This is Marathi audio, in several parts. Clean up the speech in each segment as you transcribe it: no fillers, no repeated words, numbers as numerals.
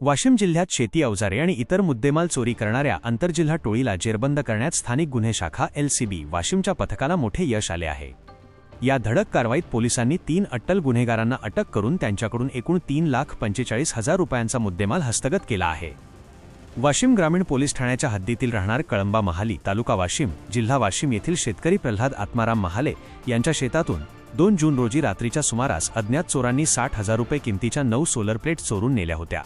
वाशिम जिल्ह्यात शेती अवजारे आणि इतर मुद्देमाल चोरी करणाऱ्या आंतरजिल्हा टोळीला जेरबंद करण्यात स्थानिक गुन्हे शाखा LCB वाशिमच्या पथकाला मोठे यश आले आहे। या धडक कारवाईत पोलिसांनी 3 अट्टल गुन्हेगारांना अटक करून त्यांच्याकडून एकूण 3,45,000 रुपयांचा मुद्देमाल हस्तगत केला आहे। वाशिम ग्रामीण पोलीस ठाण्याच्या हद्दीतील राहणार कळंबा महाली, तालुका वाशिम, जिल्हा वाशिम येथील शेतकरी प्रल्हाद आत्माराम महाले यांच्या शेतातून 2 जून रोजी रात्रीच्या सुमारास अज्ञात चोरांनी 60,000 रुपये किमतीच्या 9 सोलर प्लेट चोरून नेल्या होत्या।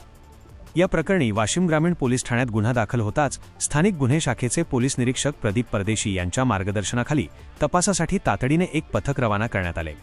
या प्रकरणी वाशिम ग्रामीण पोलीस ठाण्यात गुन्हा दाखल होताच स्थानिक गुन्हे शाखेचे पोलीस निरीक्षक प्रदीप परदेशी यांच्या मार्गदर्शनाखाली तपासासाठी तातडीने एक पथक रवाना करण्यात आले।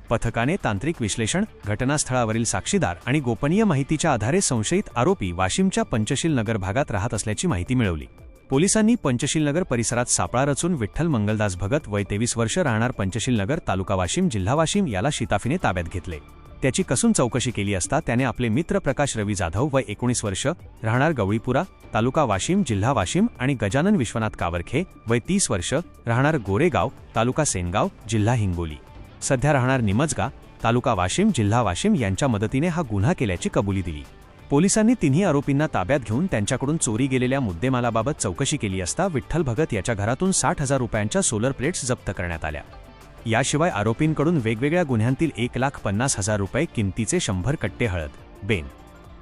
पथकाने तांत्रिक विश्लेषण, घटनास्थळावरील साक्षीदार आणि गोपनीय माहितीच्या आधारे संशयित आरोपी वाशिमच्या पंचशील नगर भागात राहत असल्याची माहिती मिळवली। पोलिसांनी पंचशील नगर परिसरात सापळा रचून विठ्ठल मंगलदास भगत, वय 23 वर्ष, राहणार पंचशील नगर, तालुका वाशिम, जिल्हा वाशिम याला शिताफीने ताब्यात घेतले। त्याची कसून चौकशी केली असता त्याने आपले मित्र प्रकाश रवी जाधव, वय 19 वर्ष, राहणार गवळीपुरा, तालुका वाशिम, जिल्हा वाशिम आणि गजानन विश्वनाथ कावरखे, वय 30 वर्ष, राहणार गोरेगाव, तालुका सेनगाव, जिल्हा हिंगोली, सध्या राहणार निमजगा, तालुका वाशिम, जिल्हा वाशिम यांच्या मदतीने हा गुन्हा केल्याची कबुली दिली। पोलिसांनी तिन्ही आरोपींना ताब्यात घेऊन त्यांच्याकडून चोरी गेलेल्या मुद्देमालाबाबत चौकशी केली असता विठ्ठल भगत याच्या घरातून 60,000 रुपयांच्या सोलर प्लेट्स जप्त करण्यात आल्या। याशिवाय आरोपींकडून वेगवेगळ्या गुन्ह्यांतील 1,50,000 रुपये किमतीचे 100 कट्टे हळद, बेन,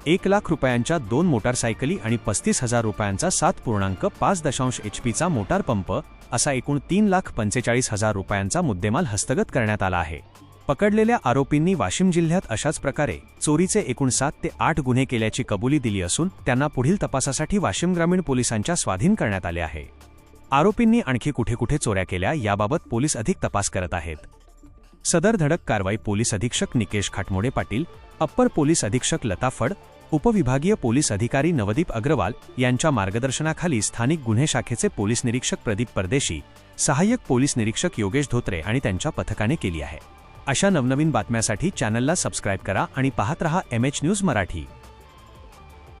1 लाख रुपयांच्या 2 मोटारसायकली आणि 35,000 रुपयांचा 7.5 HP मोटार पंप असा एकूण 3,45,000 रुपयांचा मुद्देमाल हस्तगत करण्यात आला आहे। पकडलेल्या आरोपींनी वाशिम जिल्ह्यात अशाच प्रकारे चोरीचे एकूण 7 ते 8 गुन्हे केल्याची कबुली दिली असून त्यांना पुढील तपासासाठी वाशिम ग्रामीण पोलिसांच्या स्वाधीन करण्यात आले आहे। आरोपींनी आणखी कुठे कुठे चोऱ्या केल्या याबाबत पोलीस अधिक तपास करत आहेत। सदर धडक कारवाई पोलीस अधीक्षक निकेश खाटमोडे पाटील, अप्पर पोलीस अधीक्षक लता फड, उपविभागीय पोलीस अधिकारी नवदीप अग्रवाल यांच्या मार्गदर्शनाखाली स्थानिक गुन्हे शाखेचे पोलीस निरीक्षक प्रदीप परदेशी, सहाय्यक पोलीस निरीक्षक योगेश धोत्रे आणि त्यांच्या पथकाने केली आहे। अशा नवनवीन बातम्यासाठी चॅनलला सबस्क्राईब करा आणि पाहत रहा MH न्यूज मराठी।